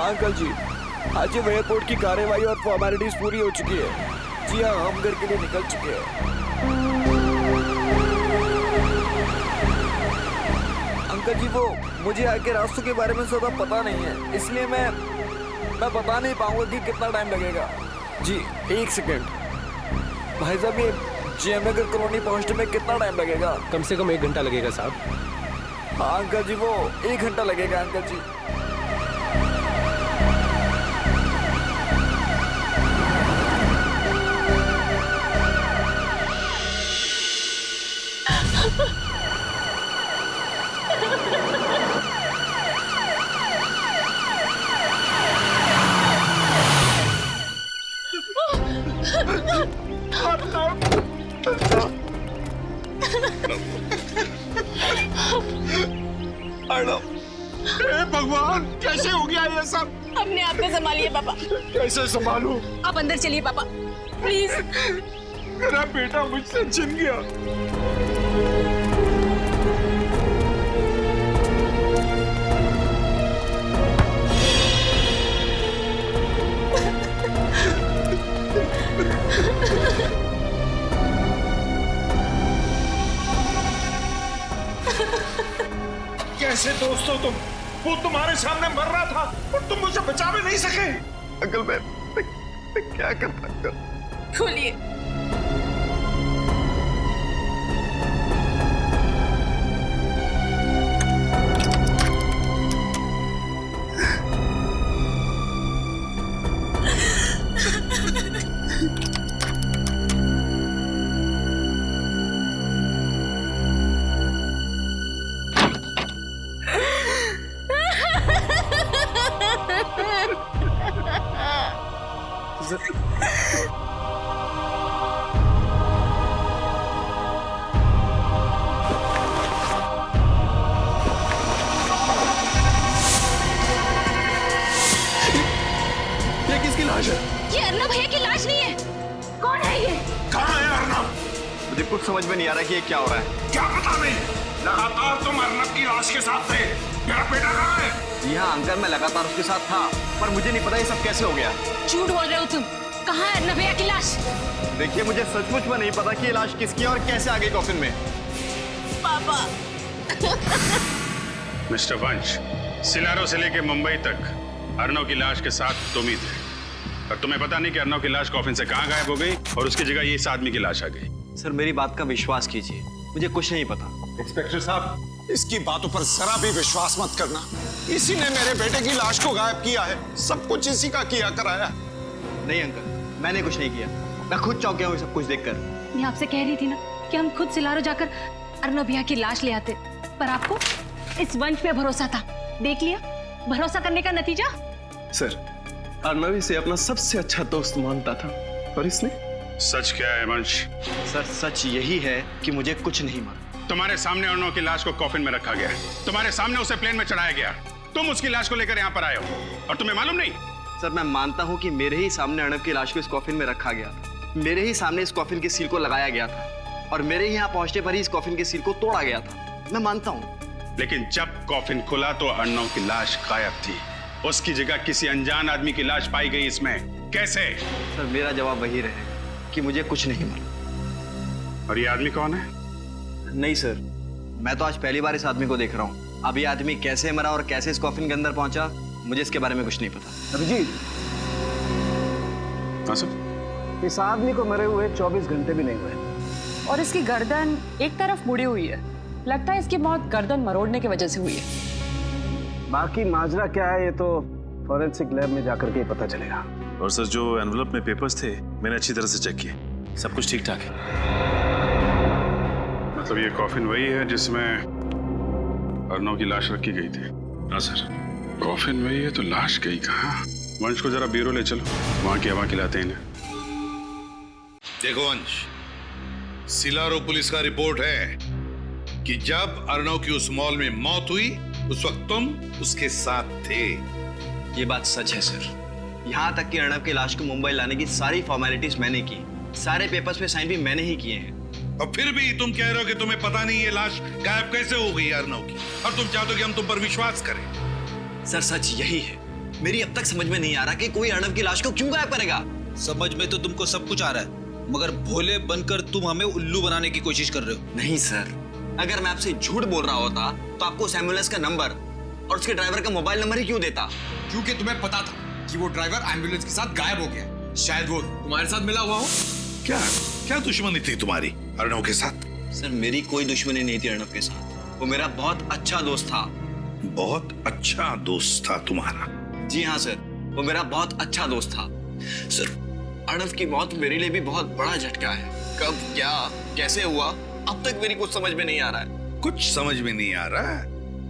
हाँ अंकल जी, आज ये एयरपोर्ट की कार्यवाही और फॉर्मेलिटीज पूरी हो चुकी है। जी हाँ, हम घर के लिए निकल चुके हैं। अंकल जी, वो मुझे आगे रास्तों के बारे में ज़्यादा पता नहीं है, इसलिए मैं बता नहीं पाऊंगा कि कितना टाइम लगेगा। जी एक सेकेंड भाई साहब, ये जेएम नगर कॉलोनी पहुंचने में कितना टाइम लगेगा? कम से कम 1 घंटा लगेगा साहब। हाँ अंकल जी, वो 1 घंटा लगेगा अंकल जी। भगवान, कैसे हो गया ये सब? अपने आप को संभालिए पापा। कैसे संभालूं? आप अंदर चलिए पापा, प्लीज। मेरा बेटा मुझसे छिन गया। कैसे दोस्त हो तुम? वो तुम्हारे सामने मर रहा था और तुम मुझे बचा भी नहीं सके। अंकल मैं क्या करता अंकल? खोलिए। ये किसकी लाश है? ये अर्नब भैया की लाश नहीं है। कौन है ये? कहाँ है अर्नब? मुझे कुछ समझ में नहीं आ रहा कि ये क्या हो रहा है। क्या पता नहीं, लगातार तुम अर्नब की लाश के साथ थे। मेरा बेटा कहाँ है? जी हाँ अंकल, मैं लगातार उसके साथ था, पर मुझे नहीं पता ये सब कैसे हो गया। झूठ बोल रहे हो तुम। कहाँ है अर्नब भैया की लाश? देखिए, मुझे सचमुच में नहीं पता कि ये लाश किसकी है और कैसे आ गई कॉफिन में। पापा। मिस्टर वंश, सिलारो से लेके मुंबई तक अर्नव की लाश के साथ तुम ही थे, और तुम्हें पता नहीं कि अर्नव की लाश कॉफिन से कहाँ गायब हो गई और उसकी जगह ये इस आदमी की लाश आ गई। सर मेरी बात का विश्वास कीजिए, मुझे कुछ नहीं पता। इंस्पेक्टर साहब, इसकी बातों पर जरा भी विश्वास मत करना। इसी ने मेरे बेटे की लाश को गायब किया है। सब कुछ इसी का किया कराया। नहीं अंकल, मैंने कुछ नहीं किया। मैं खुद चौंक गया हूँ सब कुछ देखकर। मैं आपसे कह रही थी ना कि हम खुद सिलारो जाकर अर्नब भैया की लाश ले आते, पर आपको इस वंश पे भरोसा था। देख लिया भरोसा करने का नतीजा। सर, अर्नव इसे अपना सबसे अच्छा दोस्त मानता था, और इसने। सच क्या है वंश? सर सच यही है कि मुझे कुछ नहीं मालूम। तुम्हारे सामने अर्नव की लाश को कॉफिन में रखा गया, तुम्हारे सामने उसे प्लेन में चढ़ाया गया, तुम उसकी लाश को लेकर यहाँ पर आए हो और तुम्हें मालूम नहीं? सर मैं मानता हूँ कि मेरे ही सामने अर्नव की लाश को इस कॉफिन में रखा गया था, मेरे ही सामने इस कॉफिन के सील को लगाया गया था, और मेरे ही यहाँ पहुंचने पर ही इस कॉफिन के सील को तोड़ा गया था। मैं मानता हूँ। लेकिन जब कॉफिन खुला तो अर्नव की लाश गायब थी, उसकी जगह किसी अनजान आदमी की लाश पाई गई। इसमें कैसे? सर मेरा जवाब वही रहेगा कि मुझे कुछ नहीं मालूम। और ये आदमी कौन है? नहीं सर, मैं तो आज पहली बार इस आदमी को देख रहा हूँ। अब ये आदमी कैसे मरा और कैसे इस कॉफिन के अंदर पहुंचा, मुझे इसके बारे में कुछ नहीं पता। अभिजीत, हाँ सर। इस आदमी को मरे हुए 24 घंटे भी नहीं हुए, और इसकी गर्दन एक तरफ मुड़ी हुई है। लगता है इसकी मौत गर्दन मरोड़ने की वजह से हुई है। बाकी माजरा क्या है ये तो फॉरेंसिक लैब में जाकर के ही पता चलेगा। और सर, जो एनवलप में पेपर्स थे मैंने अच्छी तरह से चेक किए, सब कुछ ठीक ठाक है। मतलब ये कॉफिन वही है जिसमें अर्नव की लाश रखी गई थी? हाँ सर। कॉफिन वही है तो लाश गई कहाँ? वंश को जरा ब्यूरो ले चलो, वहां की हवा खिलाते हैं इन्हें। देखो वंश, सिलारो पुलिस का रिपोर्ट है कि जब अर्नव की उस मॉल में मौत हुई उस वक्त तुम उसके साथ थे। ये बात सच है सर। यहाँ तक कि अर्नव की लाश को मुंबई लाने की सारी फॉर्मेलिटीज मैंने की, सारे पेपर्स पे साइन भी मैंने ही किए हैं। और फिर भी तुम कह रहे हो कि तुम्हें पता नहीं ये लाश गायब कैसे हो गई अर्नव की, और तुम चाहते हो कि हम तुम पर विश्वास करें। सर सच यही है मेरी अब तक समझ में नहीं आ रहा कि कोई अर्णव की लाश को क्यों गायब करेगा। समझ में तो तुमको सब कुछ आ रहा है, मगर भोले बनकर तुम हमें उल्लू बनाने की कोशिश कर रहे हो। नहीं सर, अगर मैं आपसे झूठ बोल रहा होता तो आपको उस एम्बुलेंस का नंबर और उसके ड्राइवर का मोबाइल नंबर ही क्यों देता? क्योंकि तुम्हें पता था कि वो ड्राइवर एम्बुलेंस के साथ गायब हो गया। शायद वो तुम्हारे साथ मिला हुआ हो। क्या क्या दुश्मनी थी तुम्हारी अर्णव के साथ? सर मेरी कोई दुश्मनी नहीं थी अर्णव के साथ, वो मेरा बहुत अच्छा दोस्त था। बहुत अच्छा दोस्त था तुम्हारा? जी हाँ सर, वो मेरा बहुत अच्छा दोस्त था। सर अर्णव की मौत मेरे लिए भी बहुत बड़ा झटका है। कब, क्या, कैसे हुआ, अब तक मेरी कुछ समझ में नहीं आ रहा है। कुछ समझ में नहीं आ रहा है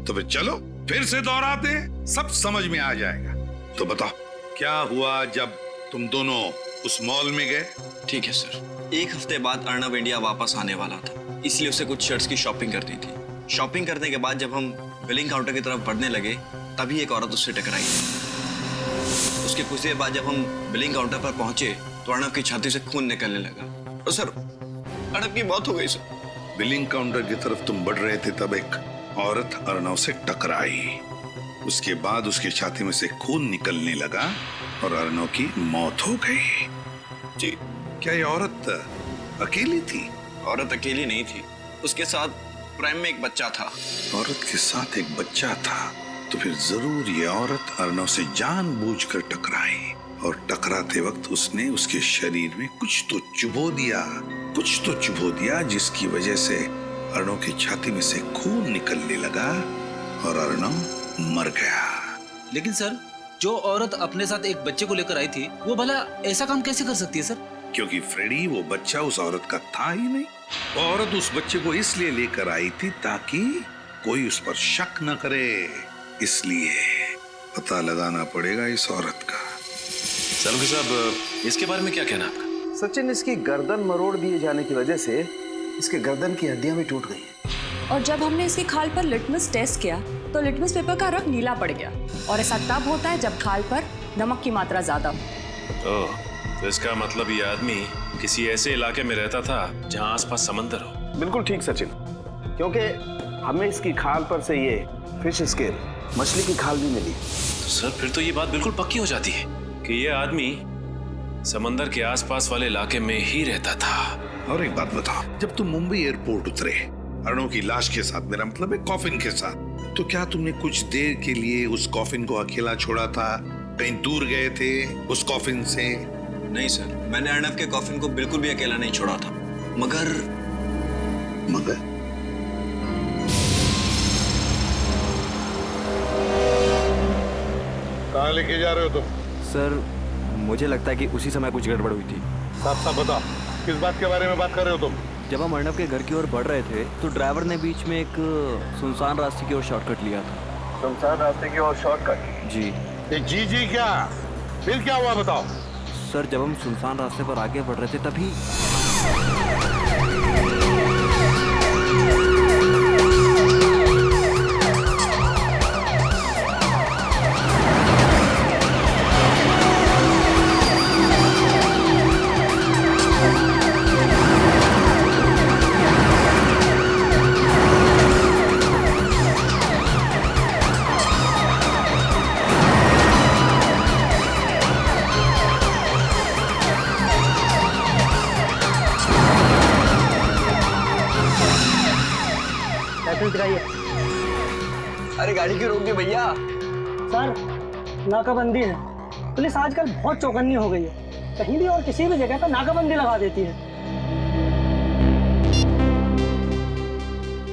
तो फिर चलो फिर से दोहराते हैं, सब समझ में आ जाएगा। तो बताओ क्या हुआ जब तुम दोनों उस मॉल में गए? ठीक है सर, एक हफ्ते बाद अर्णव इंडिया वापस आने वाला था, इसलिए उसे कुछ शर्ट्स की शॉपिंग करनी थी। शॉपिंग करने के बाद जब हम बिलिंग काउंटर की तरफ बढ़ने लगे तभी एक औरत उससे टकराई। उसके कुछ देर बाद जब हम बिलिंग काउंटर पर पहुंचे तो अर्णव की छाती से खून निकलने लगा और सर अर्णव की मौत हो गई सर। बिलिंग काउंटर की तरफ तुम बढ़ रहे थे तब एक औरत अर्णव से टकराई, उसके बाद उसकी छाती में से खून निकलने लगा और अर्णव की मौत हो गई। जी। क्या ये औरत अकेली थी? औरत अकेली नहीं थी, उसके साथ प्राइम में एक बच्चा था। औरत के साथ एक बच्चा था तो फिर जरूर ये औरत अर्णव से जानबूझकर टकराई और टकराते वक्त उसने उसके शरीर में कुछ तो चुभो दिया जिसकी वजह से अर्णव की छाती में से खून निकलने लगा और अर्णव मर गया। लेकिन सर, जो औरत अपने साथ एक बच्चे को लेकर आई थी वो भला ऐसा काम कैसे कर सकती है सर? क्योंकि फ्रेडी वो बच्चा उस औरत का था ही नहीं। वो औरत उस बच्चे को इसलिए लेकर आई थी ताकि कोई उस पर शक न करे, इसलिए पता लगाना पड़ेगा इस औरत का। सलूखी साहब, इसके बारे में क्या कहना आपका? सचिन, इसकी गर्दन मरोड़ दिए जाने की वजह से इसके गर्दन की हड्डियां भी टूट गई हैं। और जब हमने इसकी खाल पर लिटमस टेस्ट किया तो लिटमस पेपर का रंग नीला पड़ गया, और ऐसा तब होता है जब खाल पर नमक की मात्रा ज्यादा हो। तो इसका मतलब ये आदमी किसी ऐसे इलाके में रहता था जहाँ आसपास समंदर हो। बिल्कुल ठीक सचिन, क्योंकि हमें इसकी खाल पर से ये फिश स्केल, मछली की खाल भी मिली। तो सर फिर तो ये बात बिल्कुल पक्की हो जाती है कि ये आदमी समंदर के आसपास वाले इलाके में ही रहता था। और एक बात बताओ, जब तुम मुंबई एयरपोर्ट उतरे अर्णव की लाश के साथ, मेरा मतलब है कॉफिन के साथ, तो क्या तुमने कुछ देर के लिए उस कॉफिन को अकेला छोड़ा था? कहीं दूर गए थे उस कॉफिन से? नहीं सर, मैंने अर्णव के कॉफिन को बिल्कुल भी अकेला नहीं छोड़ा था। मगर कहाँ लेके जा रहे हो तुम? सर मुझे लगता है कि उसी समय कुछ गड़बड़ हुई थी। साफ साफ बताओ, किस बात के बारे में बात कर रहे हो तुम? जब हम अर्णव के घर की ओर बढ़ रहे थे तो ड्राइवर ने बीच में एक सुनसान रास्ते की ओर शॉर्टकट लिया था। सुनसान रास्ते की ओर शॉर्टकट? जी। जी क्या? फिर क्या हुआ बताओ? सर जब हम सुनसान रास्ते पर आगे बढ़ रहे थे तभी अरे गाड़ी क्यों रोक दी भैया? सर नाकाबंदी है, पुलिस आजकल बहुत चौकन्नी हो गई है, कहीं भी और किसी भी जगह पर नाकाबंदी लगा देती है।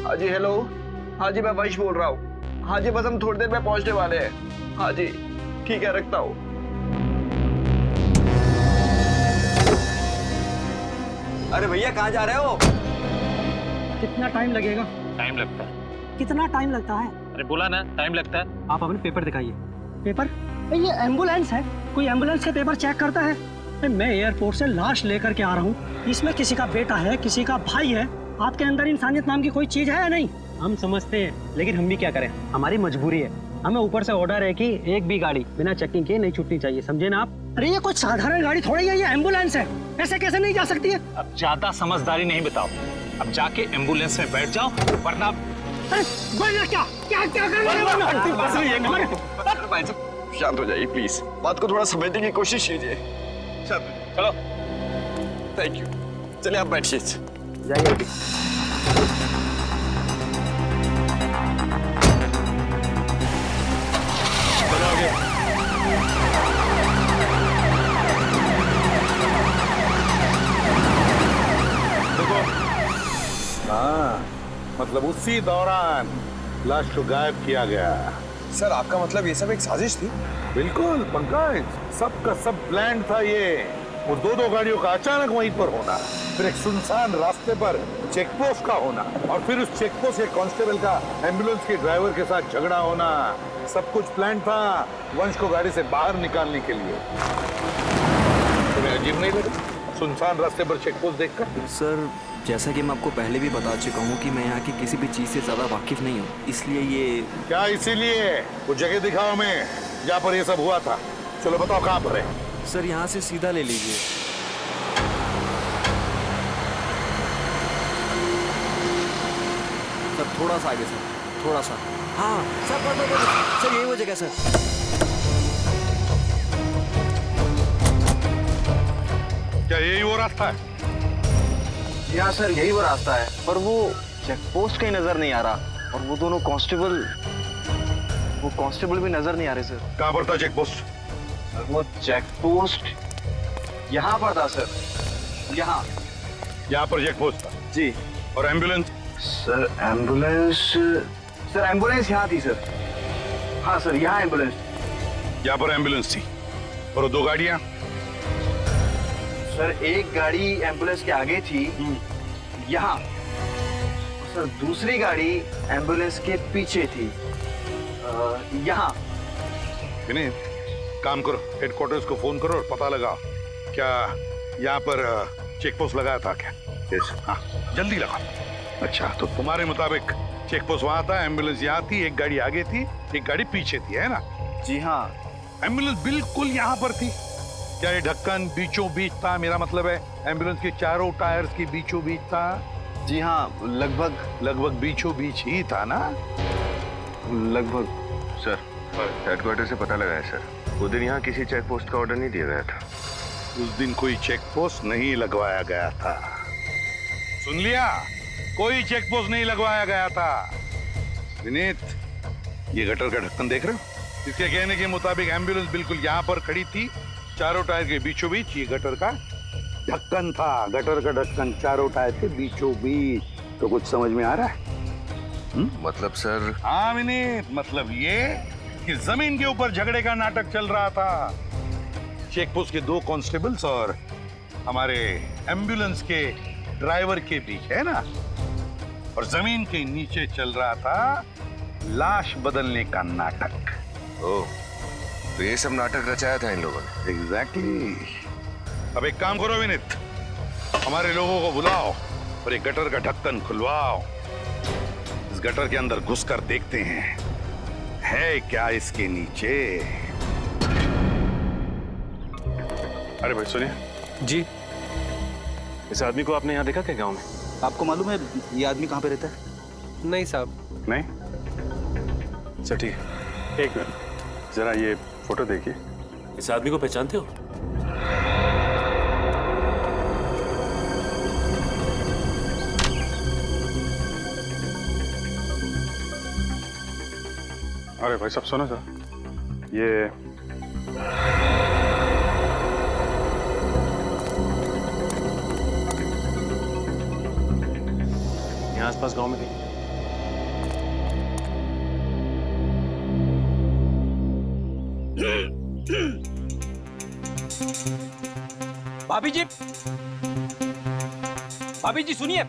हाँ जी, हेलो। हाँ जी, मैं वंश बोल रहा हूँ। हाँ जी, बस हम थोड़ी देर में पहुंचने वाले हैं। हाँ जी ठीक है, रखता हूँ। अरे भैया कहाँ जा रहे हो? कितना टाइम लगेगा? टाइम लगता है। कितना टाइम लगता है? अरे बोला ना टाइम लगता है। आप अपने पेपर दिखाइए। पेपर? ये एम्बुलेंस है, कोई एम्बुलेंस के पेपर चेक करता है? मैं एयरपोर्ट से लाश लेकर के आ रहा हूँ, इसमें किसी का बेटा है, किसी का भाई है। आपके अंदर इंसानियत नाम की कोई चीज है या नहीं? हम समझते हैं, लेकिन हम भी क्या करें, हमारी मजबूरी है। हमें ऊपर से ऑर्डर है कि एक भी गाड़ी बिना चेकिंग के नहीं छूटनी चाहिए, समझे ना आप? अरे ये कोई साधारण गाड़ी थोड़ी है, ये एम्बुलेंस है, ऐसे कैसे नहीं जा सकती है? अब ज्यादा समझदारी नहीं बताओ, अब जाके एम्बुलेंस में बैठ जाओ वरना। क्या क्या क्या करना है? शांत हो जाइए प्लीज, बात को थोड़ा समझने की कोशिश कीजिए। चलो थैंक यू, चलिए आप बैठिए। जाइए। हाँ, मतलब उसी दौरान लाश को गायब किया गया। सर आपका मतलब ये सब एक साजिश थी? बिल्कुल पंकज, सबका सब प्लान था ये। वो दो गाड़ियों का अचानक वहीं पर होना, फिर एक सुनसान रास्ते पर चेक पोस्ट का होना, और फिर उस चेक पोस्ट के कांस्टेबल का एम्बुलेंस के ड्राइवर के साथ झगड़ा होना। सब कुछ प्लान था वंश को गाड़ी से बाहर निकालने के लिए। तुम्हें अजीब नहीं लगा सुनसान रास्ते पर चेक पोस्ट देखकर? सर जैसा कि मैं आपको पहले भी बता चुका हूँ कि मैं यहाँ की किसी भी चीज़ से ज़्यादा वाकिफ नहीं हूँ, इसलिए ये क्या इसीलिए वो जगह दिखाओ हमें जहाँ पर ये सब हुआ था। चलो बताओ कहाँ पर है? सर यहाँ से सीधा ले लीजिए। सर थोड़ा सा आगे सर, थोड़ा सा। हाँ सर सर यही वो जगह सर। क्या यही वो रास्ता है? हाँ सर यही वो रास्ता है, पर वो चेक पोस्ट कहीं नजर नहीं आ रहा, और वो दोनों कांस्टेबल भी नजर नहीं आ रहे सर। कहाँ पर था चेक पोस्ट? वो चेक पोस्ट यहाँ पर था सर, यहाँ पर चेक पोस्ट था जी। और एम्बुलेंस? सर एम्बुलेंस यहाँ थी सर। हाँ सर यहाँ एम्बुलेंस। यहाँ पर एम्बुलेंस थी, और वो दो गाड़ियाँ? सर एक गाड़ी एम्बुलेंस के आगे थी यहाँ, सर दूसरी गाड़ी एम्बुलेंस के पीछे थी यहाँ। विनीत काम करो, हेडक्वार्टर्स को फोन करो और पता लगाओ क्या यहाँ पर चेक पोस्ट लगाया था क्या? यस हाँ जल्दी लगाओ। अच्छा तो तुम्हारे मुताबिक चेक पोस्ट वहाँ था, एम्बुलेंस यहाँ थी, एक गाड़ी आगे थी, एक गाड़ी पीछे थी, है ना? जी हाँ। एम्बुलेंस बिल्कुल यहाँ पर थी। क्या ये ढक्कन बीचों बीच था? मेरा मतलब है एम्बुलेंस के चारों टायर्स के बीचों बीच था? जी हाँ लगभग बीचों बीच ही था ना? लगभग। सर हेडक्वार्टर से पता लगा है सर, उस दिन यहाँ किसी चेक पोस्ट का ऑर्डर नहीं दिया गया था। उस दिन कोई चेक पोस्ट नहीं लगवाया गया था। सुन लिया, कोई चेक पोस्ट नहीं लगवाया गया था। विनीत ये गटर का ढक्कन देख रहे हो? इसके कहने के मुताबिक एम्बुलेंस बिल्कुल यहाँ पर खड़ी थी, चारों टायर के बीचों बीच ये गटर का ढक्कन था। गटर का ढक्कन चारों टायर के बीचों बीच। तो कुछ समझ में आ रहा है? मतलब सर? हाँ विनीत, मतलब ये कि जमीन के ऊपर झगड़े का नाटक चल रहा था। चेक पोस्ट के दो कांस्टेबल्स और हमारे एम्बुलेंस के ड्राइवर के बीच, है ना? और जमीन के नीचे चल रहा था लाश बदलने का नाटक। ओह, तो ये सब नाटक रचाया था इन लोगों ने? एग्जैक्टली। अब एक काम करो विनीत, हमारे लोगों को बुलाओ और एक गटर का ढक्कन खुलवाओ। इस गटर के अंदर घुसकर देखते हैं है क्या इसके नीचे। अरे भाई सुनिए जी। इस आदमी को आपने यहाँ देखा क्या गांव में? आपको मालूम है ये आदमी कहाँ पे रहता है? नहीं साहब। नहीं? अच्छा ठीक है। एक मिनट जरा ये फोटो देखिए। इस आदमी को पहचानते हो? अरे भाई साहब सुनो सर, ये यहाँ आसपास गांव में कहीं? भाभी जी सुनिए।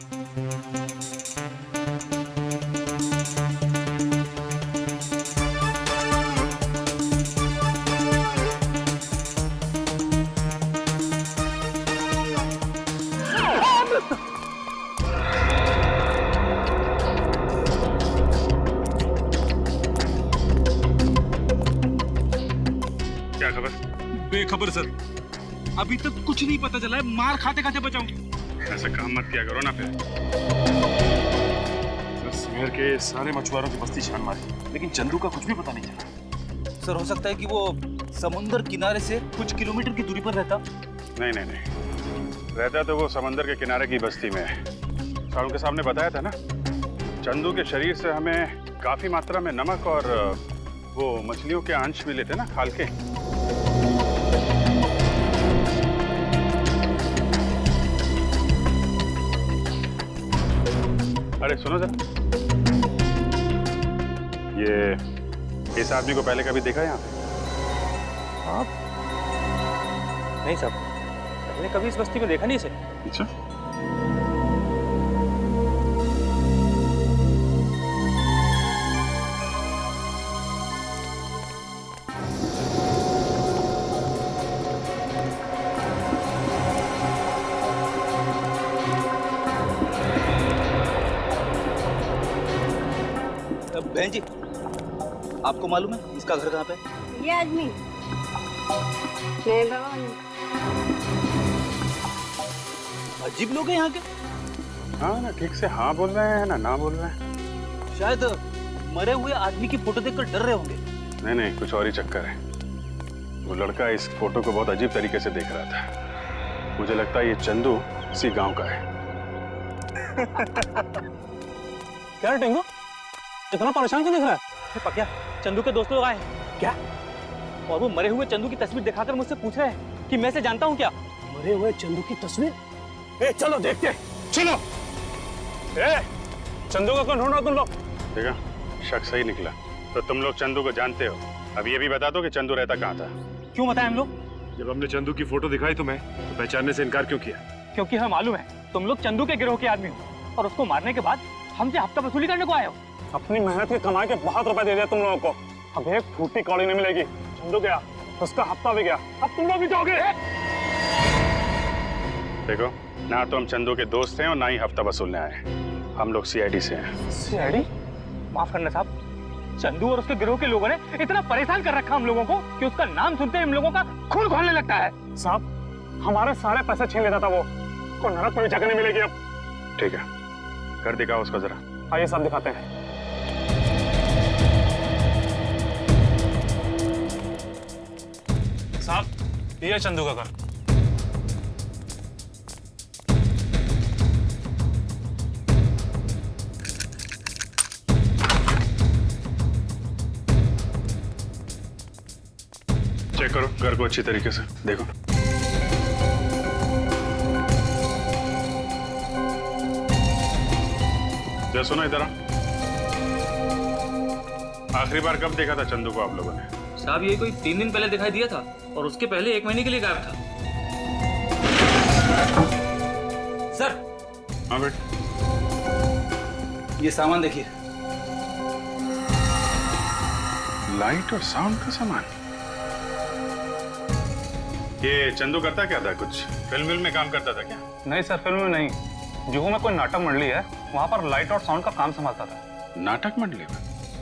क्या खबर? बेखबर सर, अभी तक कुछ नहीं पता चला है। मार खाते खाते बचाऊं। ऐसा काम मत किया करो ना फिर। सर, स्मेर के सारे मछुआरों की बस्ती छान मारी, लेकिन चंदू का कुछ भी पता नहीं चला। सर हो सकता है कि वो समुद्र किनारे से कुछ किलोमीटर की दूरी पर रहता। नहीं नहीं नहीं, रहता तो वो समंदर के किनारे की बस्ती में है। साहब के सामने बताया था ना, चंदू के शरीर से हमें काफी मात्रा में नमक और वो मछलियों के अंश मिले थे ना, खाल के। अरे सुनो जरा, ये इस आदमी को पहले कभी देखा यहाँ पे? आप? नहीं साहब, मैंने कभी इस बस्ती में देखा नहीं इसे। अच्छा, बहन जी, आपको मालूम है इसका घर कहाँ पे? ये आदमी नहीं बाबा। अजीब लोग हैं यहाँ के। हाँ ना, ठीक से हाँ बोल रहे हैं ना बोल रहे हैं। शायद मरे हुए आदमी की फोटो देखकर डर रहे होंगे। नहीं नहीं, कुछ और ही चक्कर है। वो लड़का इस फोटो को बहुत अजीब तरीके से देख रहा था। मुझे लगता है ये चंदू इसी गांव का है। क्या टिंगू, इतना परेशान क्यों दिख रहा है? पक्या, चंदू के दोस्त लोग आए हैं क्या? और वो मरे हुए चंदू की तस्वीर दिखाकर मुझसे पूछ रहे हैं कि मैं इसे जानता हूँ क्या? मरे हुए चंदू की तस्वीर? ए, चलो देखते, चलो। ए, चंदू का कौन ढूंढ रहा तुम लोग? देखा, शक सही निकला। तो तुम लोग चंदू को जानते हो। अब ये भी बता दो कि चंदू रहता कहाँ था। क्यों बताएं हम लोग? जब हमने चंदू की फोटो दिखाई तुम्हें, तो पहचानने से इनकार क्यों किया? क्योंकि हमें मालूम है तुम लोग चंदू के गिरोह के आदमी हो और उसको मारने के बाद हमसे हफ्ता वसूली करने को आए हो। अपनी मेहनत की कमाई के बहुत रुपए दे दिया तुम लोगों को, अब एक फूटी कौड़ी नहीं मिलेगी। चंदू गया, उसका हफ्ता भी गया, अब तुम लोग भी जाओगे। देखो, ना तो हम चंदू के दोस्त हैं और ना ही हफ्ता वसूलने आए। हम लोग सीआईडी से हैं। सीआईडी? माफ करना साहब, चंदू और उसके गिरोह के लोगों ने इतना परेशान कर रखा हम लोगों को कि उसका नाम सुनते ही हम लोगों का खून खौलने लगता है। साहब, हमारे सारे पैसे छीन लेता था वो, को नरक में जगह नहीं मिलेगी अब। ठीक है, कर दिखाओ उसको जरा। आइए साहब दिखाते हैं। साहब, ये चंदू का घर। चेक करो घर को अच्छी तरीके से, देखो। जरा सुनो इधर आ। आखिरी बार कब देखा था चंदू को आप लोगों ने? साहब, ये कोई 3 दिन पहले दिखाई दिया था और उसके पहले 1 महीने के लिए गायब था। सर। हाँ बेट, ये सामान देखिए। लाइट और साउंड का सामान। ये चंदू करता क्या था? कुछ फिल्म में काम करता था क्या? नहीं सर, फिल्म में नहीं। जुहू में कोई नाटक मंडली है, वहाँ पर लाइट और साउंड का काम संभालता था। नाटक मंडली में?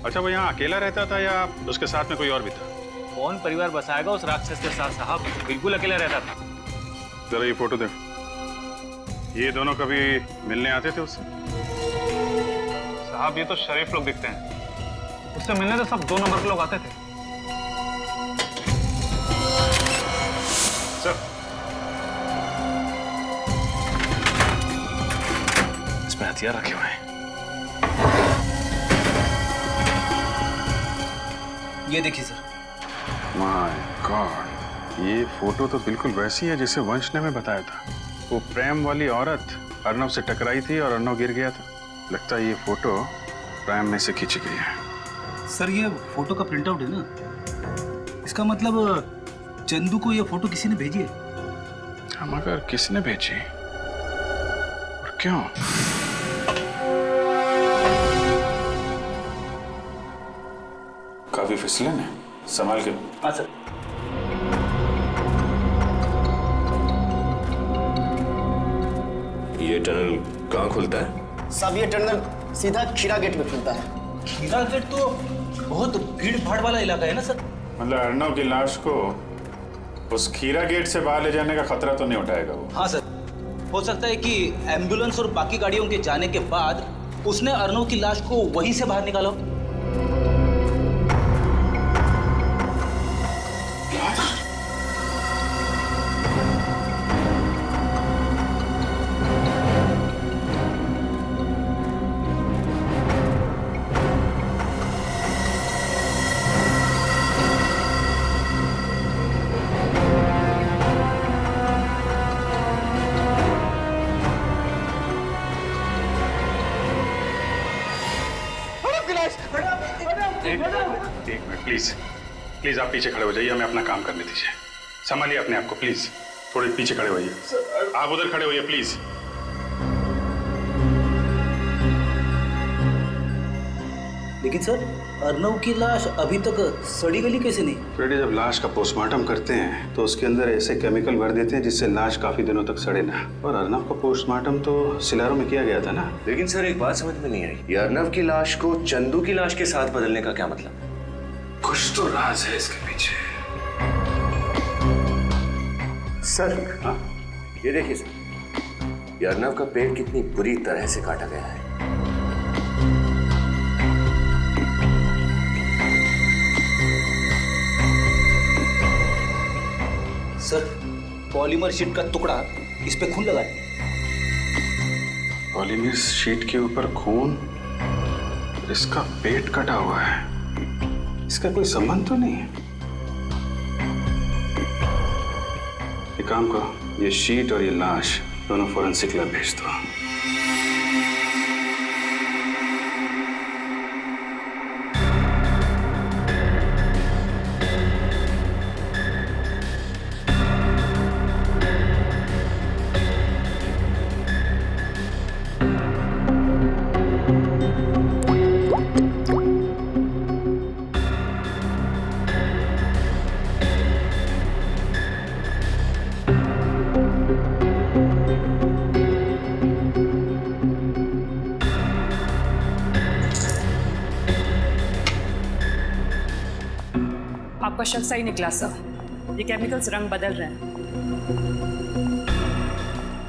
अच्छा, वो यहाँ अकेला रहता था या उसके साथ में कोई और भी था? कौन परिवार बसाएगा उस राक्षस के साथ साहब, बिल्कुल अकेला रहता था। जरा ये फोटो देखो। ये दोनों कभी मिलने आते थे उससे? साहब, ये तो शरीफ लोग दिखते हैं, उससे मिलने तो सब 2 नंबर के लोग आते थे। सर, इसमें हथियार रखे हुए हैं। ये देखिए सर। माय गॉड, ये फोटो तो बिल्कुल वैसी है जैसे वंश ने हमें बताया था। वो प्रेम वाली औरत अर्नव से टकराई थी और अर्नव गिर गया था। लगता है ये फोटो प्रेम में से खींची गई है। सर, ये फोटो का प्रिंट आउट है ना, इसका मतलब चंदू को ये फोटो किसी ने भेजी है। हम अगर किसने भेजी और क्यों? काफी फिसलन है, संभाल के। हाँ सर। ये टनल कहाँ खुलता है? साहब, ये टनल सीधा खीरा गेट में खुलता है। खीरा गेट तो बहुत भीड़ भाड़ वाला इलाका है ना सर। मतलब अर्नव की लाश को उस खीरा गेट से बाहर ले जाने का खतरा तो नहीं उठाएगा वो? हाँ सर, हो सकता है कि एम्बुलेंस और बाकी गाड़ियों के जाने के बाद उसने अर्नव की लाश को वहीं से बाहर निकाला। लाश। एक मिनट प्लीज, प्लीज आप पीछे खड़े हो जाइए, हमें अपना काम करने दीजिए। संभालिए अपने आप को प्लीज, थोड़े पीछे खड़े होइए। आप उधर खड़े होइए प्लीज। लेकिन सर, अर्नव की लाश अभी तक सड़ी गली कैसे नहीं? फ्रेडी, जब लाश का पोस्टमार्टम करते हैं तो उसके अंदर ऐसे केमिकल भर देते हैं जिससे लाश काफी दिनों तक सड़े ना। और अर्नव का पोस्टमार्टम तो सिलारो में किया गया था ना। लेकिन सर एक बात समझ में नहीं आई, ये अर्नव की लाश को चंदू की लाश के साथ बदलने का क्या मतलब? कुछ तो राज है इसके पीछे। सर ये देखिए सर, ये अर्नव का पेट कितनी बुरी तरह से काटा गया है। सर, पॉलीमर शीट का टुकड़ा इस पे खून लगा है। पॉलीमर शीट के ऊपर खून, इसका पेट कटा हुआ है, इसका कोई संबंध तो नहीं है। एक काम करो, ये शीट और ये लाश दोनों फोरेंसिक लैब भेज दो। आपका शक सही निकला सर, ये केमिकल्स रंग बदल रहे हैं।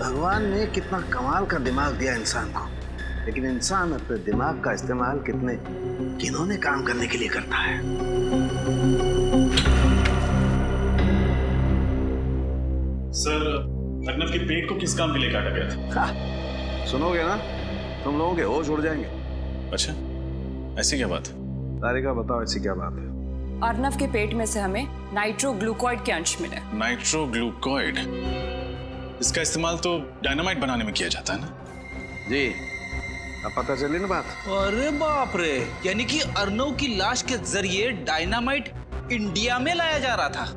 भगवान ने कितना कमाल का दिमाग दिया इंसान को, लेकिन इंसान अपने दिमाग का इस्तेमाल कितने घिनौने काम करने के लिए करता है। सर, अर्नव के पेट को किस काम के लिए काटा गया था? सुनोगे ना, तुम लोगों के होश उड़ जाएंगे। अच्छा, ऐसी क्या बात? तारिका बताओ, ऐसी क्या बात है? अर्नव के पेट में से हमें नाइट्रोग्लूकोइड के अंश मिले। नाइट्रोग्लूकोइड, इसका इस्तेमाल तो डायनामाइट बनाने में किया जाता है ना? जी, अब पता चली ना बात। अरे बाप रे, यानी कि अर्नव की लाश के जरिए डायनामाइट इंडिया में लाया जा रहा था।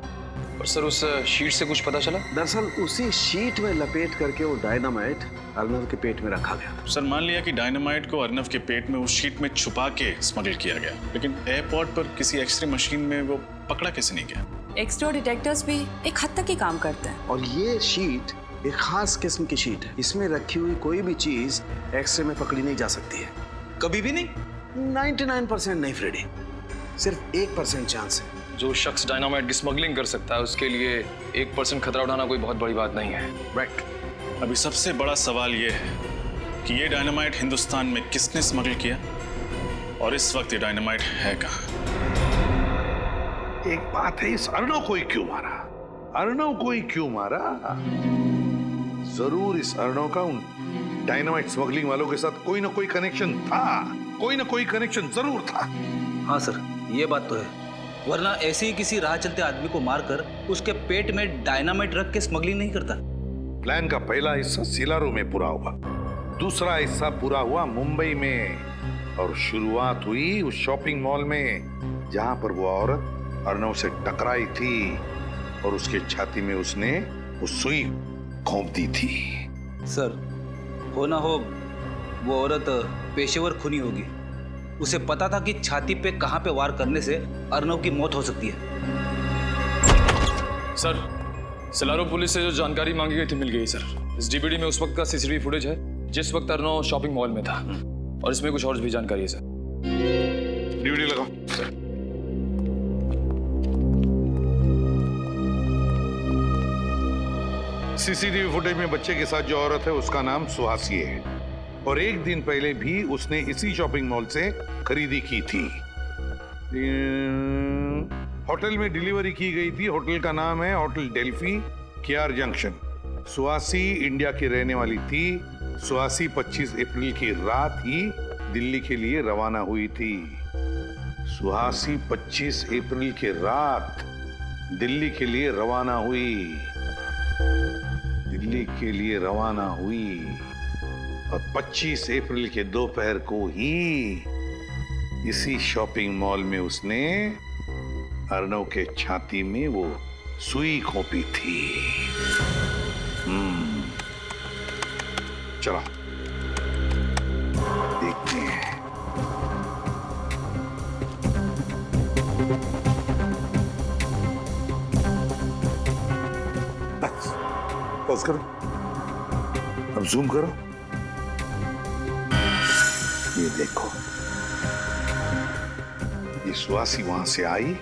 और सर उस शीट से कुछ पता चला? दरअसल उसी शीट में लपेट करके वो डायनामाइट अर्नव के पेट में रखा गया। सर, मान लिया कि डायनामाइट को अर्नव के पेट में उस शीट में छुपा के स्मगल किया गया, लेकिन एयरपोर्ट पर किसी एक्सरे मशीन में वो पकड़ा कैसे नहीं गया? एक्सरे डिटेक्टर्स भी एक हद तक ही काम करते हैं। और ये शीट एक खास किस्म की शीट है, इसमें रखी हुई कोई भी चीज एक्सरे में पकड़ी नहीं जा सकती है। कभी भी नहीं? 99% नहीं फ्रेडी, सिर्फ 1% चांस है। जो शख्स डायनामाइट की स्मगलिंग कर सकता है उसके लिए 1% खतरा उठाना कोई बहुत बड़ी बात नहीं है। राइट। अभी सबसे बड़ा सवाल ये है कि ये डायनामाइट हिंदुस्तान में किसने स्मगल किया और इस वक्त ये डायनामाइट है कहाँ? एक बात है, इस अर्नव को ही क्यों मारा? अर्नव को ही क्यों मारा? जरूर इस अर्नव का उन डायनामाइट स्मगलिंग वालों के साथ कोई ना कोई कनेक्शन था, कोई ना कोई कनेक्शन जरूर था। हाँ सर, ये बात तो है, वरना ऐसे ही किसी राह चलते आदमी को मारकर उसके पेट में डायनामाइट रख के स्मगलिंग नहीं करता। प्लान का पहला हिस्सा सिलारो में पूरा हुआ, दूसरा हिस्सा पूरा हुआ मुंबई में, और शुरुआत हुई उस शॉपिंग मॉल में जहां पर वो औरत अर्नव से टकराई थी और उसके छाती में उसने वो सुई घोंप दी थी। सर, हो ना हो वो औरत पेशेवर खूनी होगी, उसे पता था कि छाती पे कहां पे वार करने से अर्नव की मौत हो सकती है। सर, सिलारो पुलिस से जो जानकारी मांगी गई थी मिल गई सर। इस डीवीडी में उस वक्त का सीसीटीवी फुटेज है जिस वक्त अर्नव शॉपिंग मॉल में था, और इसमें कुछ और भी जानकारी है सर। डीवीडी लगाओ सर। सीसीटीवी फुटेज में बच्चे के साथ जो औरत है उसका नाम सुहासी है, और एक दिन पहले भी उसने इसी शॉपिंग मॉल से खरीदी की थी। होटल में डिलीवरी की गई थी, होटल का नाम है hotel Delphi, KR junction. Suhasi India की रहने वाली थी। सुहासी 25 अप्रैल की रात ही दिल्ली के लिए रवाना हुई थी। सुहासी 25 अप्रैल की रात दिल्ली के लिए रवाना हुई, दिल्ली के लिए रवाना हुई, और 25 अप्रैल के दोपहर को ही इसी शॉपिंग मॉल में उसने अर्नव के छाती में वो सुई खोपी थी। चलो देखते हैं। बस पॉज करो, अब जूम करो। ये देखो, ये सुहासी वहां से आई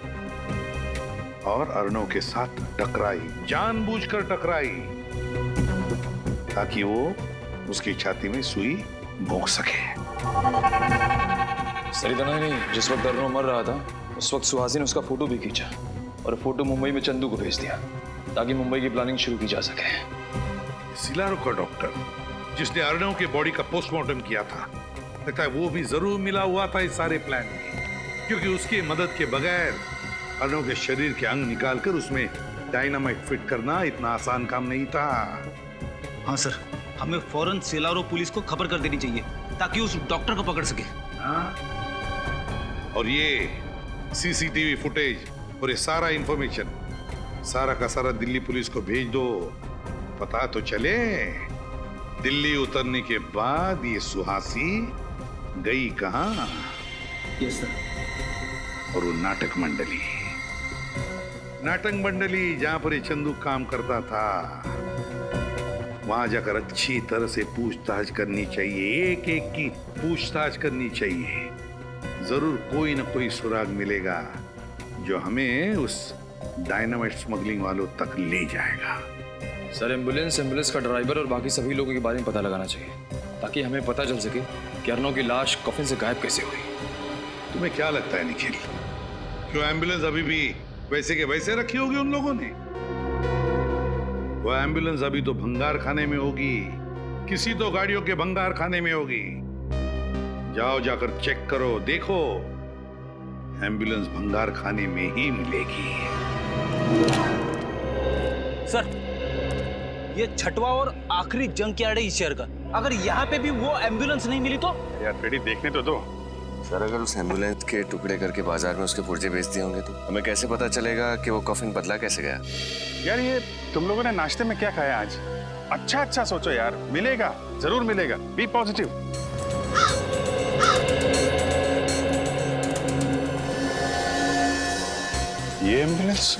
और अर्नव के साथ टकराई, जानबूझकर टकराई ताकि वो उसकी छाती में सुई भोंक सके। सर इतना नहीं, जिस वक्त अर्नव मर रहा था उस वक्त सुहासी ने उसका फोटो भी खींचा और फोटो मुंबई में चंदू को भेज दिया ताकि मुंबई की प्लानिंग शुरू की जा सके। सिलारो का डॉक्टर जिसने अर्नव के बॉडी का पोस्टमार्टम किया था, लगता है वो भी जरूर मिला हुआ था इस सारे प्लान में, क्योंकि उसकी मदद के बगैर अर्नव के शरीर के अंग निकालकर उसमें डायनामाइट फिट करना इतना आसान काम नहीं था। हाँ सर, हमें फौरन सिलारो पुलिस को खबर कर देनी चाहिए ताकि उस डॉक्टर को पकड़ सके। और ये सीसीटीवी फुटेज और ये सारा इंफॉर्मेशन सारा का सारा दिल्ली पुलिस को भेज दो, पता तो चले दिल्ली उतरने के बाद ये सुहासी गई कहां। Yes sir. और वो नाटक मंडली जहां पर ये चंदू काम करता था, वहां जाकर अच्छी तरह से पूछताछ करनी चाहिए, एक एक की पूछताछ करनी चाहिए। जरूर कोई ना कोई सुराग मिलेगा जो हमें उस डायनामाइट स्मगलिंग वालों तक ले जाएगा। सर एम्बुलेंस का ड्राइवर और बाकी सभी लोगों के बारे में पता लगाना चाहिए ताकि हमें पता चल सके कि अर्नव की लाश कफिन से गायब कैसे हुई। तुम्हें क्या लगता है निखिल, क्यों एम्बुलेंस अभी भी वैसे के वैसे रखी होगी उन लोगों ने? वो एम्बुलेंस अभी तो भंगार खाने में होगी, किसी तो गाड़ियों के भंगार खाने में होगी। जाओ जाकर चेक करो, देखो एम्बुलेंस भंगार खाने में ही मिलेगी। सर, ये छठवां और आखिरी जंग यार्ड है इस शहर का। अगर यहाँ पे भी वो एम्बुलेंस नहीं मिली तो? यार फ्रेडी देखने तो दो। सर अगर उस एम्बुलेंस के टुकड़े करके बाजार में उसके पुर्जे बेच दिए होंगे तो हमें कैसे पता चलेगा कि वो कफिन बदला कैसे गया? यार ये तुम लोगों ने नाश्ते में क्या खाया आज? अच्छा सोचो यार, मिलेगा, जरूर मिलेगा। B positive. ये एम्बुलेंस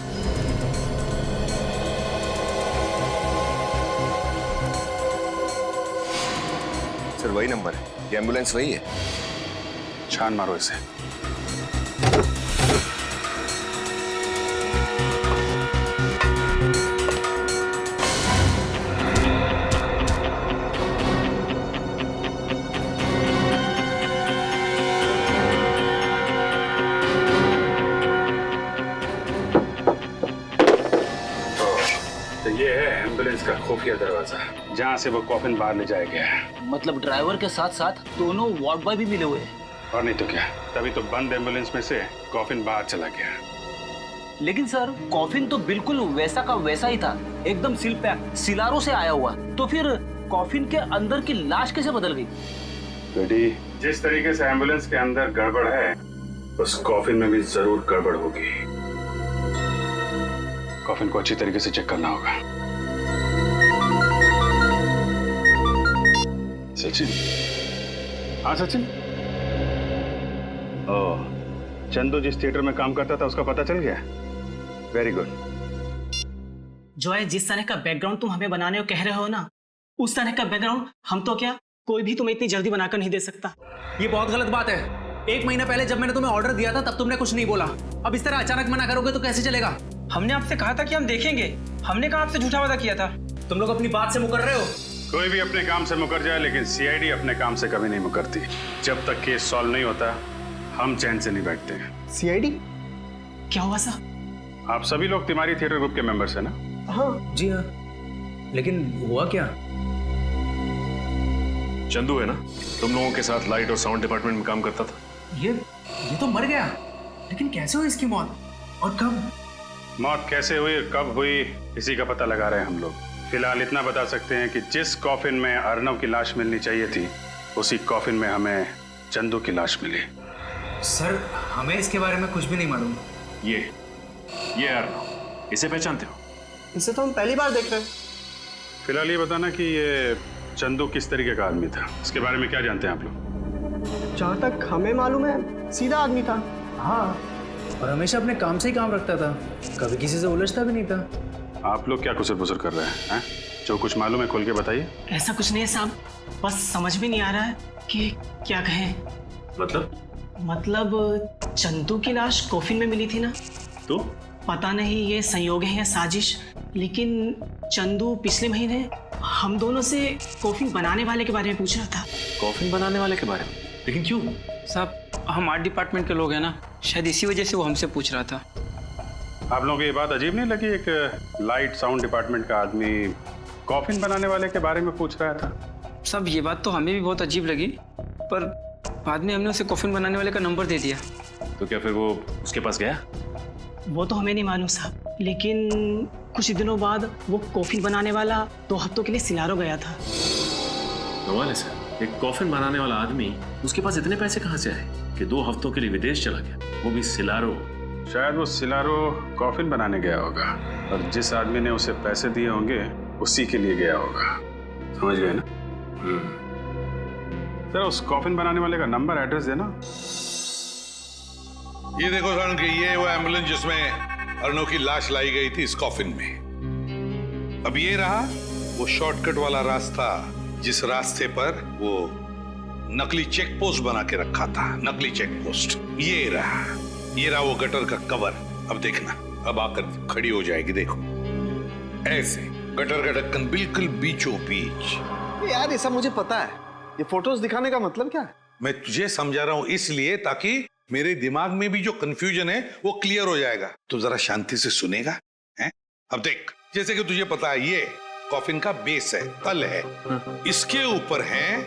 सर वही नंबर है, ये एम्बुलेंस वही है। छान मारो इसे। तो ये है एम्बुलेंस का खुफिया दरवाजा जहाँ से वो कॉफिन बाहर ले जाया गया है। मतलब ड्राइवर के साथ साथ दोनों वार्ड बॉय भी मिले हुए हैं। और नहीं तो क्या, तभी तो बंद एम्बुलेंस में से कॉफिन बाहर चला गया। लेकिन सर कॉफिन तो बिल्कुल वैसा का वैसा ही था, एकदम सील पैक, सिलारो से आया हुआ। तो फिर कॉफिन के अंदर की लाश कैसे बदल गई? बेटी, जिस तरीके से एम्बुलेंस के अंदर गड़बड़ है उस कॉफिन में भी जरूर गड़बड़ होगी। कॉफिन को अच्छी तरीके से चेक करना होगा। सचिन। हाँ सचिन। ओह, चंदू जिस थिएटर में काम करता था उसका पता चल गया? Very good. जो है जिस तरह का बैकग्राउंड तुम हमें बनाने को कह रहे हो ना, उस तरह का बैकग्राउंड हम तो क्या कोई भी तुम्हें इतनी जल्दी बनाकर नहीं दे सकता। ये बहुत गलत बात है। 1 महीना पहले जब मैंने तुम्हें ऑर्डर दिया था तब तुमने कुछ नहीं बोला। अब इस तरह अचानक मना करोगे तो कैसे चलेगा? हमने आपसे कहा था कि हम देखेंगे, हमने कहा आपसे झूठा वादा किया था। तुम लोग अपनी बात से मुकर रहे हो। कोई भी अपने काम से मुकर जाए लेकिन सीआईडी अपने काम से कभी नहीं मुकरती। जब तक केस सॉल्व नहीं होता हम चैन से नहीं बैठते हैं। सीआईडी? क्या हुआ सर? आप सभी लोग तिमारी थिएटर ग्रुप के मेंबर्स हैं ना? हाँ जी हाँ। लेकिन हुआ क्या? चंदू है ना, तुम लोगों के साथ लाइट और साउंड डिपार्टमेंट में काम करता था। ये तो मर गया, लेकिन कैसे हुई इसकी मौत और कब? मौत कैसे हुई और कब हुई इसी का पता लगा रहे हैं हम लोग। फिलहाल इतना बता सकते हैं कि जिस कॉफिन में अर्नव की लाश मिलनी चाहिए थी उसी कॉफिन में हमें चंदू की लाश मिली। सर हमें इसके बारे में कुछ भी नहीं मालूम। ये अर्नव, इसे पहचानते हो? इसे तो हम पहली बार देख रहे हैं। फिलहाल ये बताना कि ये चंदू किस तरीके का आदमी था, इसके बारे में क्या जानते हैं आप लोग? जहाँ तक हमें मालूम है सीधा आदमी था। हाँ, और हमेशा अपने काम से ही काम रखता था, कभी किसी से उलझता भी नहीं था। आप लोग क्या कुसर पुसर कर रहे हैं? जो कुछ मालूम है खोल के बताइए। ऐसा कुछ नहीं है साहब, बस समझ में नहीं आ रहा है कि क्या कहें। मतलब चंदू की लाश कॉफिन में मिली थी ना, तो पता नहीं ये संयोग है या साजिश, लेकिन चंदू पिछले महीने हम दोनों से कॉफिन बनाने वाले के बारे में पूछ रहा था। कॉफिन बनाने वाले के बारे में? लेकिन क्यों? साहब हम आर्ट डिपार्टमेंट के लोग हैं ना, शायद इसी वजह से वो हमसे पूछ रहा था। आप लोगों को ये बात अजीब नहीं लगी, एक लाइट साउंड डिपार्टमेंट का आदमी कॉफिन बनाने वाले के बारे में पूछ रहा था? साहब ये बात तो हमें भी बहुत अजीब लगी, पर बाद में हमने उसे कॉफिन बनाने वाले का नंबर दे दिया। तो क्या फिर वो उसके पास गया? वो तो हमें नहीं मालूम साहब, लेकिन कुछ दिनों बाद वो कॉफिन बनाने वाला 2 हफ्तों के लिए सिलारो गया था। कमाल है सर, एक कॉफिन बनाने वाला आदमी, उसके पास इतने पैसे कहाँ से आए कि 2 हफ्तों के लिए विदेश चला गया, वो भी सिलारो? शायद वो सिलारो कॉफिन बनाने गया होगा और जिस आदमी ने उसे पैसे दिए होंगे उसी के लिए गया होगा। समझ गए ना? सर उस कॉफिन बनाने वाले का नंबर एड्रेस देना। ये देखो सर कि ये वो एम्बुलेंस जिसमें अर्नव की लाश लाई गई थी इस कॉफिन में। अब ये रहा वो शॉर्टकट वाला रास्ता जिस रास्ते पर वो नकली चेक पोस्ट बना के रखा था, नकली चेक पोस्ट। ये रहा वो गटर का कवर। अब देखना, अब आकर खड़ी हो जाएगी, देखो ऐसे गटर का ढक्कन बिल्कुल बीचों बीच। यार ये सब मुझे पता है, ये फोटोज दिखाने का मतलब क्या है? मैं तुझे समझा रहा हूं इसलिए ताकि मेरे दिमाग में भी जो कंफ्यूजन है वो क्लियर हो जाएगा। तो जरा शांति से सुनेगा हैं? अब देख, जैसे कि तुझे पता है ये कॉफिन का बेस है, तल है, इसके ऊपर हैं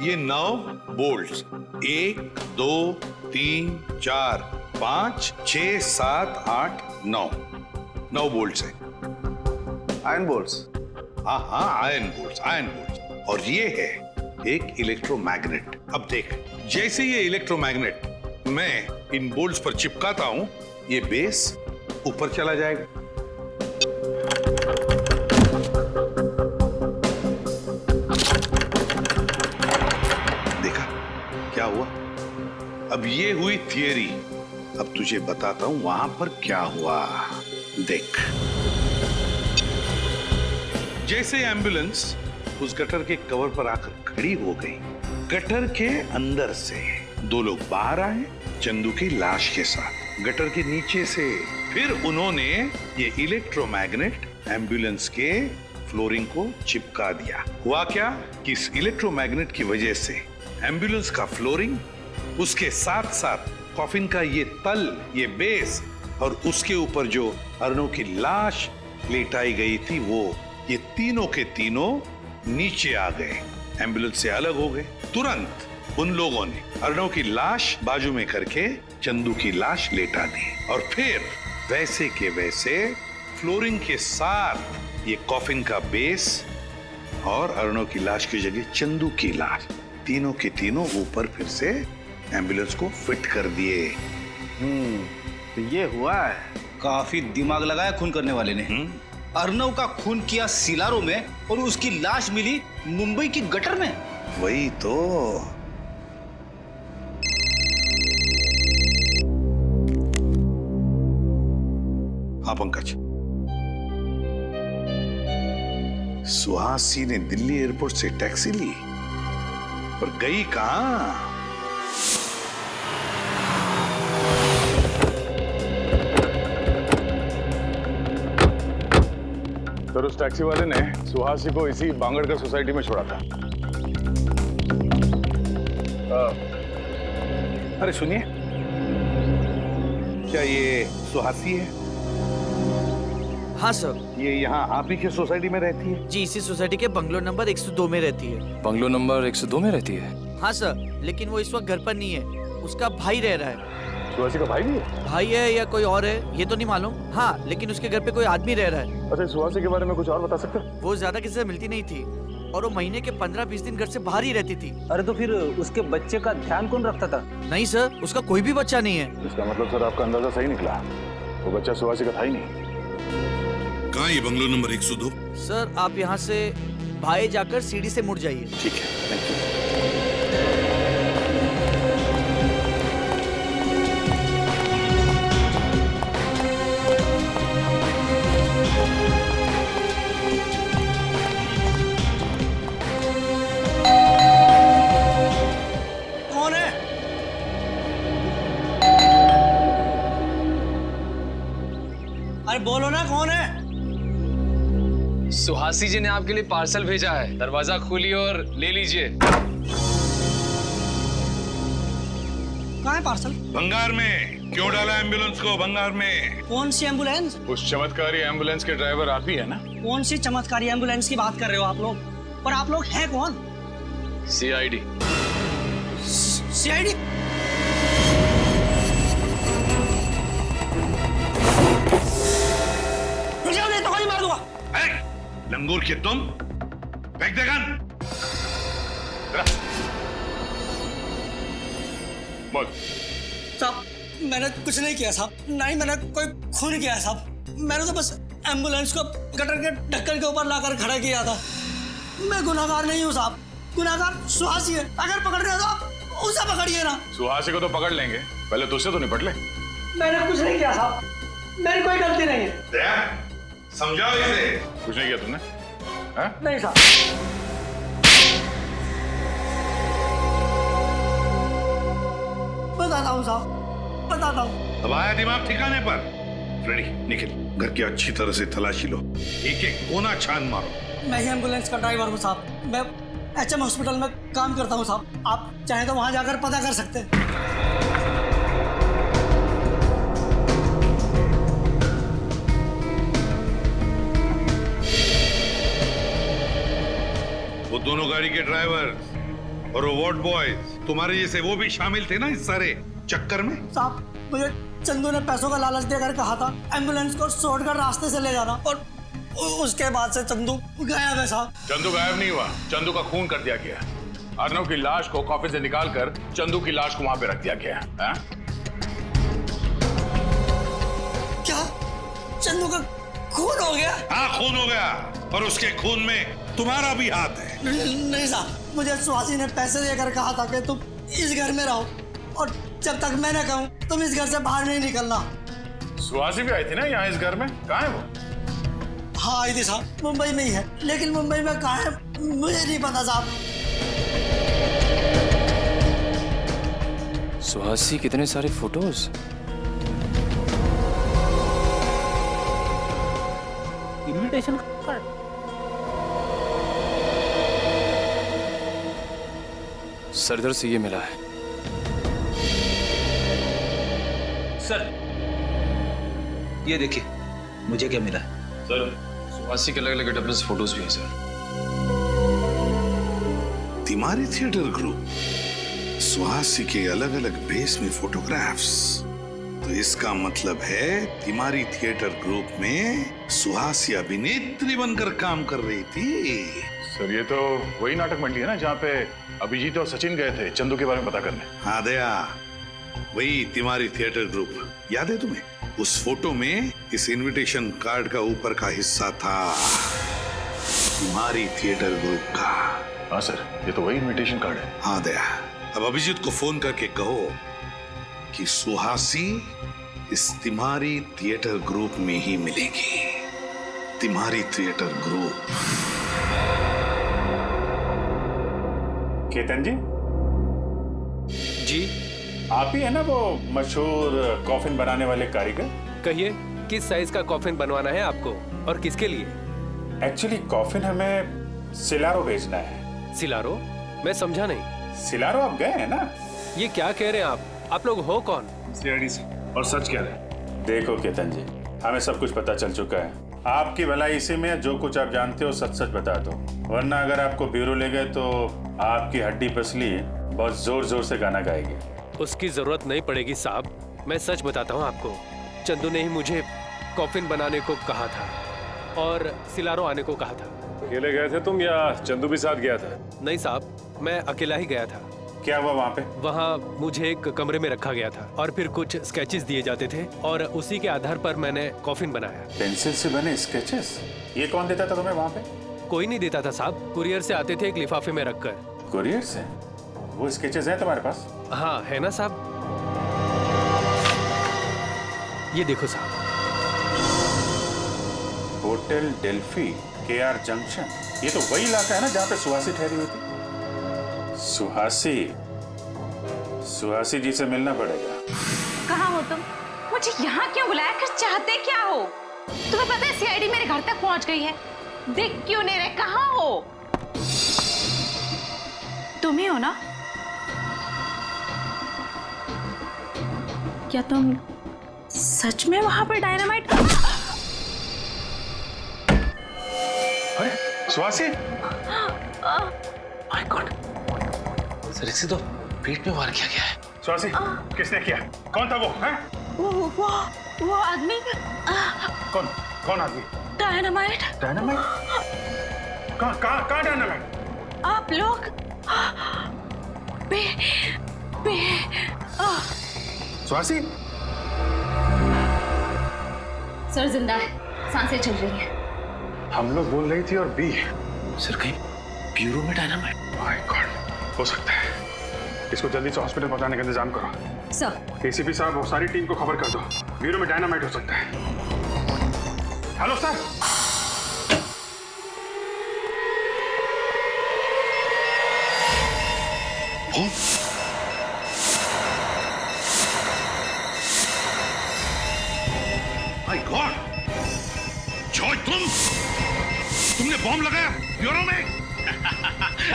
ये 9 बोल्ट्स। 1 2 3 4 5 6 7 8 9 बोल्ट्स है। Iron bolts? हाँ आयरन बोल्ट्स। और ये है एक इलेक्ट्रोमैग्नेट। अब देख, जैसे ये इलेक्ट्रोमैग्नेट मैं इन बोल्ट्स पर चिपकाता हूं, ये बेस ऊपर चला जाएगा। देखा क्या हुआ? अब ये हुई थियरी, अब तुझे बताता हूं वहां पर क्या हुआ। देख, जैसे एम्बुलेंस उस गटर के कवर पर आकर खड़ी हो गई, गटर के अंदर से 2 लोग बाहर आए चंदू की लाश के साथ, गटर के नीचे से। फिर उन्होंने ये इलेक्ट्रोमैग्नेट एम्बुलेंस के फ्लोरिंग को चिपका दिया। हुआ क्या कि इस इलेक्ट्रोमैग्नेट की वजह से एम्बुलेंस का फ्लोरिंग, उसके साथ साथ कॉफिन का ये तल, ये बेस और उसके ऊपर जो अर्नव की लाश लेटाई गई थी, वो ये तीनों के तीनों नीचे आ गए, एम्बुलेंस से अलग हो गए। तुरंत उन लोगों ने अर्नव की लाश बाजू में करके चंदू की लाश लेटा दी और फिर वैसे के वैसे फ्लोरिंग के साथ ये कॉफिन का बेस और अर्नव की लाश की जगह चंदू की लाश, तीनों के तीनों ऊपर फिर से एम्बुलेंस को फिट कर दिए। तो ये हुआ है। काफी दिमाग लगाया खून करने वाले ने। अर्नव का खून किया सिलारो में और उसकी लाश मिली मुंबई की गटर में। वही तो। हाँ पंकज, सुहासी ने दिल्ली एयरपोर्ट से टैक्सी ली, पर गई कहां? सर उस टैक्सी वाले ने सुहासी को इसी बांगड़कर सोसाइटी में छोड़ा था। अरे सुनिए, क्या ये सुहासी है? हाँ सर। ये यहाँ आप ही के सोसाइटी में रहती है? जी, इसी सोसाइटी के बंगलो नंबर 102 में रहती है। बंगलो नंबर 102 में रहती है? हाँ सर, लेकिन वो इस वक्त घर पर नहीं है, उसका भाई रह रहा है। सुहासी का भाई भी है? भाई है या कोई और है ये तो नहीं मालूम। हाँ, लेकिन उसके घर पे कोई आदमी रह रहा है। अच्छा, सुहासी के बारे में कुछ और बता सकते हो? वो ज्यादा किसी से मिलती नहीं थी, और वो महीने के 15-20 दिन घर से बाहर ही रहती थी। अरे तो फिर उसके बच्चे का ध्यान कौन रखता था? नहीं सर, उसका कोई भी बच्चा नहीं है। इसका मतलब सर आपका अंदाजा सही निकला, वो बच्चा सुहासी का था ही नहीं। कहाँ ये बंगलो नंबर 102? सर आप यहाँ से बाएं जाकर सीढ़ी से मुड़ जाइए। ठीक है, थैंक यू। कौन है? अरे बोलो ना कौन है? सुहासी जी ने आपके लिए पार्सल भेजा है, दरवाजा खोलिए और ले लीजिए। कहाँ है पार्सल? भंगार में। क्यों डाला एम्बुलेंस को भंगार में? कौन सी एम्बुलेंस? उस चमत्कारी एम्बुलेंस के ड्राइवर आप ही है ना? कौन सी चमत्कारी एम्बुलेंस की बात कर रहे हो आप लोग? और आप लोग हैं कौन? CID। CID? नहीं तो गोली मार दूंगा। लंगूर के तुम फेंक दे गन। बोल। साहब मैंने कुछ नहीं किया साहब, नहीं मैंने कोई खून किया है साहब। मैंने तो बस एम्बुलेंस को गटर के ढक्कन के ऊपर लाकर खड़ा किया था। मैं गुनाहगार नहीं हूँ साहब, गुनाहगार सुहासी है। अगर पकड़ रहे हो तो आप उसे पकड़िए ना। सुहासी को तो पकड़ लेंगे, पहले तुझसे तो निपट ले। मैंने कुछ नहीं किया साहब, मेरी कोई गलती नहीं है। समझाओ इसे। कुछ नहीं किया तुमने? नहीं साहब। बताता हूँ साहब, बताता हूँ। अब आया दिमाग ठिकाने पर? फ्रेडी निखिल, घर की अच्छी तरह से तलाशी लो, एक एक कोना छान मारो। मैं ही एम्बुलेंस का ड्राइवर हूँ साहब, मैं HM हॉस्पिटल में काम करता हूँ साहब। आप चाहे तो वहां जाकर पता कर सकते हैं। वो दोनों गाड़ी के ड्राइवर और वो वार्ड बॉयज तुम्हारे जैसे वो भी शामिल थे ना इस सारे चक्कर में? साहब मुझे चंदू ने पैसों का लालच देकर कहा था एम्बुलेंस को शॉर्टकट रास्ते से ले जाना, और उसके बाद से चंदू गायब है साहब। चंदू गायब नहीं हुआ, चंदू का खून कर दिया गया। अर्नव की लाश को कॉफी से निकालकर चंदू की लाश को वहां पे रख दिया गया है। क्या चंदू का खून हो गया? हाँ खून हो गया, और उसके खून में तुम्हारा भी हाथ है। नहीं साहब, मुझे सुहासी ने पैसे देकर कहा था कि तुम इस घर में रहो, और जब तक मैं न कहूं तुम इस घर से बाहर नहीं निकलना। सुहासी भी आई थी ना यहाँ इस घर में, कहाँ है वो? हाँ आई थी साहब, मुंबई में ही है, लेकिन मुंबई में कहाँ है मुझे नहीं पता साहब। सुहासी कितने सारे फोटोज। Invitation card. सरदार से ये मिला है। सर ये देखिए मुझे क्या मिला है। सर सुहासी के अलग अलग गेटअप से फोटोज भी हैं सर। तिमारी थिएटर ग्रुप, सुहासी के अलग अलग भेस में फोटोग्राफ्स। तो इसका मतलब है तिमारी थिएटर ग्रुप में सुहासी अभिनेत्री बनकर काम कर रही थी। सर ये तो वही नाटक मंडली है ना जहाँ पे अभिजीत और सचिन गए थे चंदू के बारे में पता करने। हाँ दया, वही तिमारी थिएटर ग्रुप। याद है तुम्हें? उस फोटो में इस इनविटेशन कार्ड का ऊपर का हिस्सा था तिमारी थिएटर ग्रुप का। हाँ सर, ये तो वही इनविटेशन कार्ड है। हाँ दया, अब अभिजीत को फोन करके कहो कि सुहासी इस तिमारी थिएटर ग्रुप में ही मिलेगी। तिमारी थिएटर ग्रुप। केतन जी जी, आप ही है ना वो मशहूर कॉफिन बनाने वाले कारीगर? कहिए किस साइज का कॉफिन बनवाना है आपको और किसके लिए? एक्चुअली कॉफिन हमें सिलारो भेजना है। सिलारो? मैं समझा नहीं। सिलारो आप गए हैं ना? ये क्या कह रहे हैं आप लोग हो कौन? CID से, और सच कह रहे हैं। देखो केतन जी, हमें सब कुछ पता चल चुका है। आपकी भलाई इसी में, जो कुछ आप जानते हो सच सच बता दो, वरना अगर आपको ब्यूरो ले गए तो आपकी हड्डी पसली बहुत जोर जोर से गाना गाएगी। उसकी जरूरत नहीं पड़ेगी साहब, मैं सच बताता हूँ आपको। चंदू ने ही मुझे कॉफिन बनाने को कहा था और सिलारो आने को कहा था। अकेले गए थे तुम या चंदू भी साथ गया था? नहीं साहब, मैं अकेला ही गया था। क्या हुआ वहाँ पे? वहाँ मुझे एक कमरे में रखा गया था और फिर कुछ स्केचेस दिए जाते थे और उसी के आधार पर मैंने कॉफिन बनाया। पेंसिल से बने स्केचेस? ये कौन देता था तुम्हें वहाँ पे? कोई नहीं देता था साहब, कुरियर से आते थे एक लिफाफे में रखकर। कुरियर से? वो स्केचेस हैं तुम्हारे पास? हाँ है ना साहब, ये देखो साहब। होटल डेल्फी, KR जंक्शन, ये तो वही इलाका है ना जहाँ पे सुहासी ठहरी हुई थी। सुहासी जी से मिलना पड़ेगा। कहाँ हो तुम? मुझे यहाँ क्यों बुलाया? कर चाहते क्या हो? तुम्हें पता है CID मेरे घर तक पहुँच गई है। देख क्यों नहीं रहे? कहाँ हो? तुम ही हो ना? क्या तुम सच में वहां पर डायनामाइट? अरे सुहासी! माय गॉड, सर इसे तो पेट में वार किया गया है। सुहासी, किसने किया? कौन था वो? हैं? वो आदमी। कौन आदमी? डायनामाइट। डायनामाइट? कहाँ डायनामाइट? आप लोग सुहासी? सर जिंदा है, सांसें चल रही हैं। हम लोग बोल रही थी और बी। सर कहीं ब्यूरो में डायनामाइट? माय गॉड, हो सकता है। इसको जल्दी से हॉस्पिटल पहुंचाने का इंतजाम करो। सर। ACP साहब और सारी टीम को खबर कर दो, ब्यूरो में डायनामाइट हो सकता है। Hello sir. My God, Joy तुमने बॉम्ब लगाया ब्यूरो में?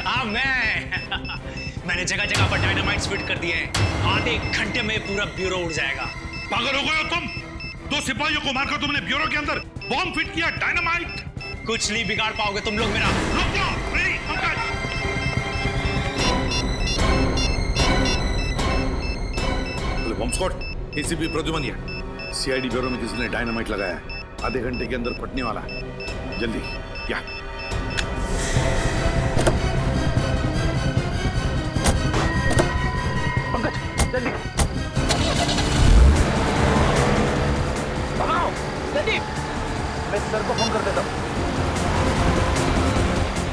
हाँ मैंने जगह जगह पर डायनामाइट्स फिट कर दिए हैं। आधे घंटे में पूरा ब्यूरो उड़ जाएगा। पागल हो गए हो तुम? 2 सिपाहियों को मारकर तुमने ब्यूरो के अंदर बॉम्ब फिट किया, डायनामाइट? कुछ नहीं बिगाड़ पाओगे तुम लोग मेरा। रुक जाओ, ready, Pankaj. Bomb squad, ACP Pradyuman है। CID ब्यूरो में किसी ने डायनामाइट लगाया है, आधे घंटे के अंदर फटने वाला है। जल्दी क्या? पंकज जल्दी भगाओ, जल्दी। मैं सर को फोन कर देता हूँ।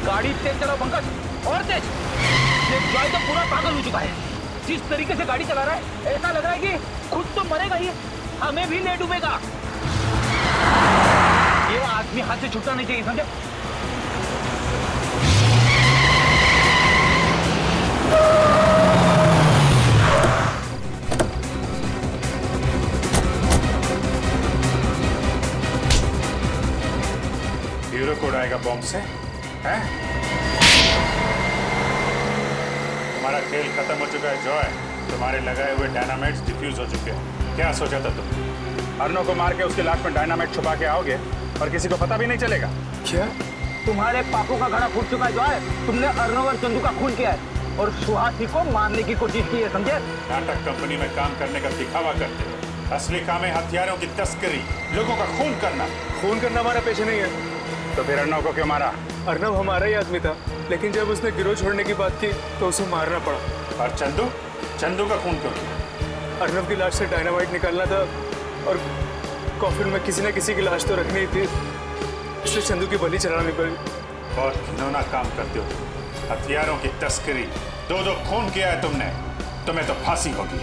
गाड़ी तेज चलाओ पंकज, और तेज। ये जॉय तो पूरा पागल हो चुका है। जिस तरीके से गाड़ी चला रहा है ऐसा लग रहा है कि खुद तो मरेगा ही, हमें भी ले डूबेगा। ये आदमी हाथ से छूटना नहीं चाहिए, समझे? ब्यूरो कोड आएगा बॉम्ब से, हैं? तुम्हारा खेल खत्म हो चुका है जॉय। तुम्हारे लगाए हुए डायनामाइट्स डिफ्यूज हो चुके हैं। क्या सोचा था तुम? अर्नव को मार के उसकी लाश में डायनामाइट छुपा के आओगे और किसी को पता भी नहीं चलेगा? क्या? तुम्हारे पापों का घड़ा फूट चुका है जॉय। तुमने अर्नव और चंदू का खून किया है और सुहासी को मारने की कोशिश की है, समझे? नाटक कंपनी में काम करने का दिखावा करते हो। असली काम है हथियारों की तस्करी, लोगों का खून करना। खून करना हमारा पेशा नहीं है। तो फिर अर्नव को क्यों मारा? अर्नव हमारा ही आदमी था, लेकिन जब उसने गिरोह छोड़ने की बात की तो उसे मारना पड़ा। और चंदू का खून क्यों किया? अर्नव की लाश से डायनामाइट निकालना था और कॉफिन में किसी न किसी की लाश तो रखनी थी, इसलिए चंदू की बलि चढ़ानी पड़ी। बहुत घिनौना काम करते हो तुम। हथियारों की तस्करी, 2-2 खून किया है तुमने। तुम्हें तो फांसी होगी।